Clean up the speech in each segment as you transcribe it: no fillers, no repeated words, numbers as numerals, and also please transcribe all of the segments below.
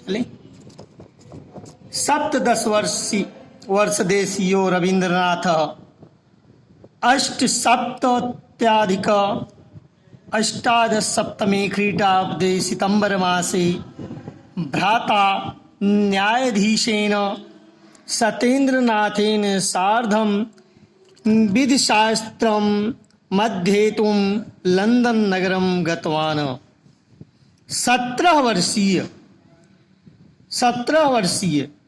चले। वर्षदेशीयो रवीन्द्रनाथ अष्टसप्तत्याधिक अष्टादशसप्तमे ख्रीष्टाब्दे सितंबर मासे भ्राता न्यायाधीशेन सत्येन्द्रनाथेन सार्धं विधिशास्त्रं मध्येतुं लंदन नगरं गतवान्। 17 वर्षीय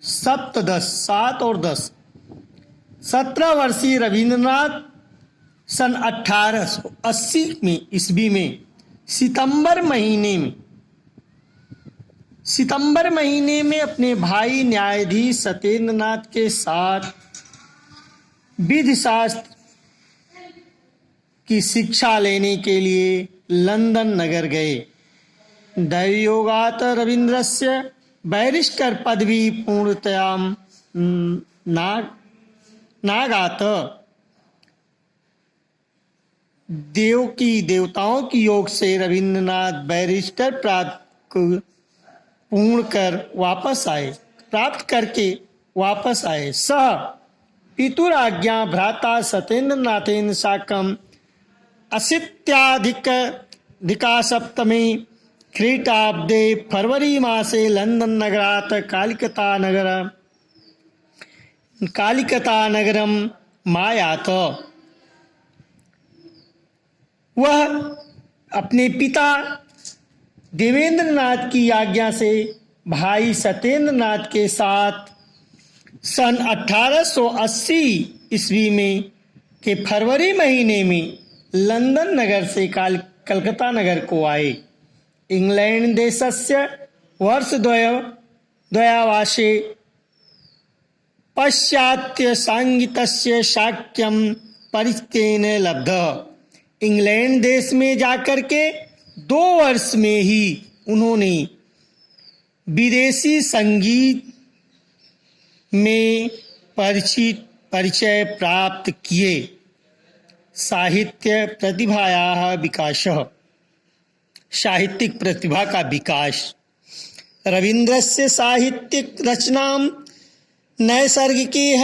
7 और 10 17 वर्षीय रविन्द्रनाथ सन 1880 में ईस्वी में सितंबर महीने में अपने भाई न्यायाधीश सत्येंद्रनाथ के साथ विधि शास्त्र की शिक्षा लेने के लिए लंदन नगर गए। दैवयोगात् रवीन्द्रस्य बैरिस्टर पदवी पूर्णतया नागात। देवताओं की योग से रविन्द्रनाथ बैरिस्टर प्राप्त करके वापस आए। सह पितुराज्ञा भ्राता सत्येन्द्रनाथेन साकं अशीत्याधिकसप्तमे ख्रीष्टाब्दे फरवरी मासे लंदन नगरात् कालिकता नगरम मायात। वह अपने पिता देवेंद्रनाथ की आज्ञा से भाई सत्येंद्रनाथ के साथ सन 1880 ईस्वी में के फरवरी महीने में लंदन नगर से कलकत्ता नगर को आए। इंग्लैंड देशस्य वर्षद्वयावासे पाश्चात्य संगीतस्य शाक्यं परिचयेन लब्धः। इंग्लैंड देश में जाकर के 2 वर्ष में ही उन्होंने विदेशी संगीत में परिचय प्राप्त किए। साहित्य प्रतिभायाः विकासः, साहित्यिक प्रतिभा का विकास। रवीन्द्रस्य साहित्यिक रचनां नैसर्गिकीः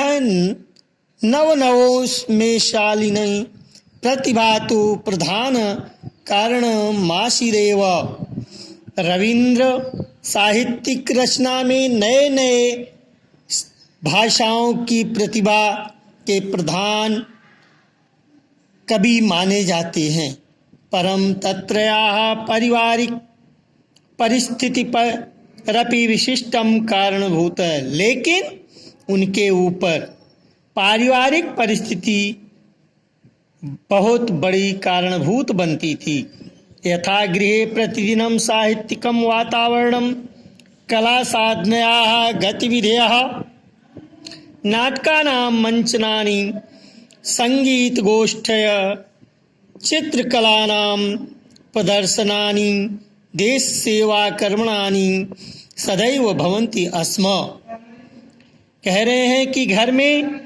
नवनवोन्मेषशालिनी प्रतिभा तो प्रधान कारणमासीदेव। रवीन्द्र साहित्यिक रचना में नए नए भाषाओं की प्रतिभा के प्रधान कवि माने जाते हैं। परम तत्रयाः पारिवारिक परिस्थिति परपि विशिष्टम कारणभूत। लेकिन उनके ऊपर पारिवारिक परिस्थिति बहुत बड़ी कारणभूत बनती थी। यथा गृहे प्रतिदिनं साहित्यिकं वातावरणं, कला साधनायाः गतिविधयः, नाटकानां मंचनानि, संगीतगोष्ठयः, चित्रकलानां प्रदर्शनानि, देशसेवाकर्मणानि सदैव भवन्ति स्म। कह रहे हैं कि घर में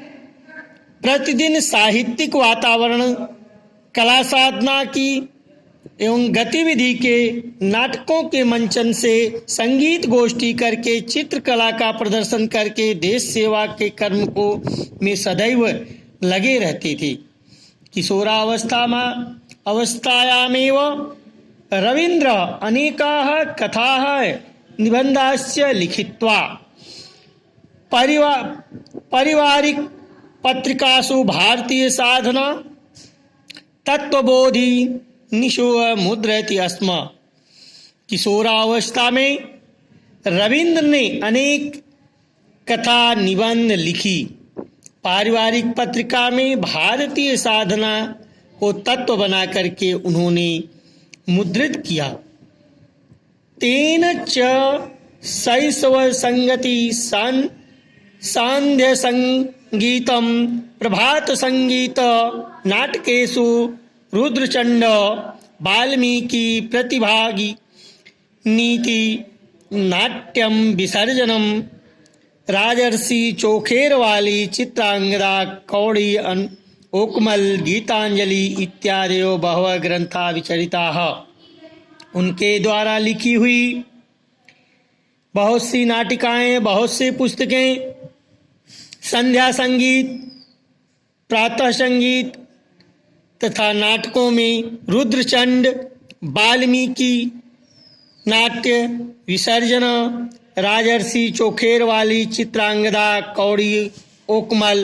प्रतिदिन साहित्यिक वातावरण, कला साधना की एवं गतिविधि के, नाटकों के मंचन से, संगीत गोष्ठी करके, चित्रकला का प्रदर्शन करके, देश सेवा के कर्म को में सदैव लगे रहते थे। किशोरावस्थायामेव रवीन्द्र अनेकाः कथाः निबन्धाश्च लिखित्वा पारिवारिक पत्रिकासु भारतीय साधना तत्वबोधि निशो मुद्रयति स्म। किशोरावस्था में रवीन्द्र ने अनेक कथा निबंध लिखी। पारिवारिक पत्रिका में भारतीय साधना को तत्व बना करके उन्होंने मुद्रित किया। तेन च शैशव संगति सांध्य संगीतम, प्रभात संगीत, नाटकेषु रुद्रचंड, वाल्मीकि प्रतिभागी नीति, नाट्यम विसर्जनम, राजर्षि चोखेरवाली, चित्रांगदा, कौड़ी, ओकमल, गीतांजलि इत्यादि बहवः ग्रंथा विचरिताः। उनके द्वारा लिखी हुई बहुत सी नाटिकाएं, बहुत सी पुस्तकें, संध्या संगीत, प्रातः संगीत तथा नाटकों में रुद्रचंड, वाल्मीकि नाट्य, विसर्जन, राजर्षि चोखेर वाली, चित्रांगदा, कौड़ी, ओकमल,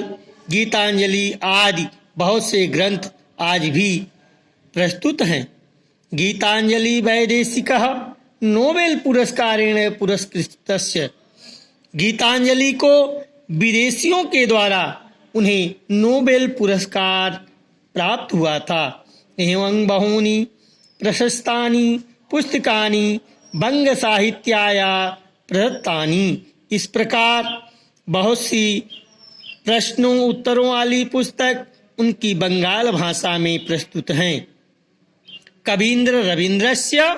गीतांजलि आदि बहुत से ग्रंथ आज भी प्रस्तुत हैं। गीतांजलि वैदेशिकः नोबेल पुरस्कारेण पुरस्कृतस्य। गीतांजलि को विदेशियों के द्वारा उन्हें नोबेल पुरस्कार प्राप्त हुआ था। एवं बहूनि प्रशस्तानि पुस्तकानि बंग साहित्याया प्रदत्तानि। इस प्रकार बहुत सी प्रश्नों उत्तरों वाली पुस्तक उनकी बंगाल भाषा में प्रस्तुत हैं। कवींद्र रवींद्रस्य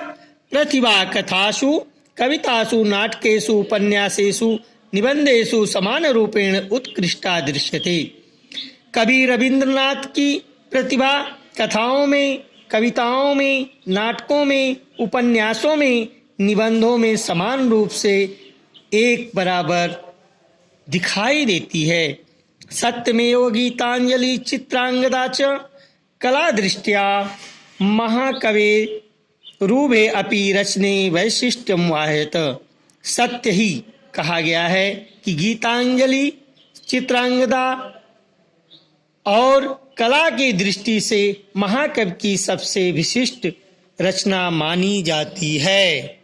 प्रतिभा कथासु, कवितासु, नाटकेषु, उपन्यासेषु, निबंधेषु समान रूपेण उत्कृष्टा दृश्यते। कवि रविंद्रनाथ की प्रतिभा कथाओं में, कविताओं में, नाटकों में, उपन्यासों में, निबंधों में समान रूप से एक बराबर दिखाई देती है। सत्यमेव गीतांजलि चित्रांगदा च कला दृष्टिया महाकवे रूपे अपि रचने वैशिष्ट्यम वाह्यत। सत्य ही कहा गया है कि गीतांजलि चित्रांगदा और कला की दृष्टि से महाकवि की सबसे विशिष्ट रचना मानी जाती है।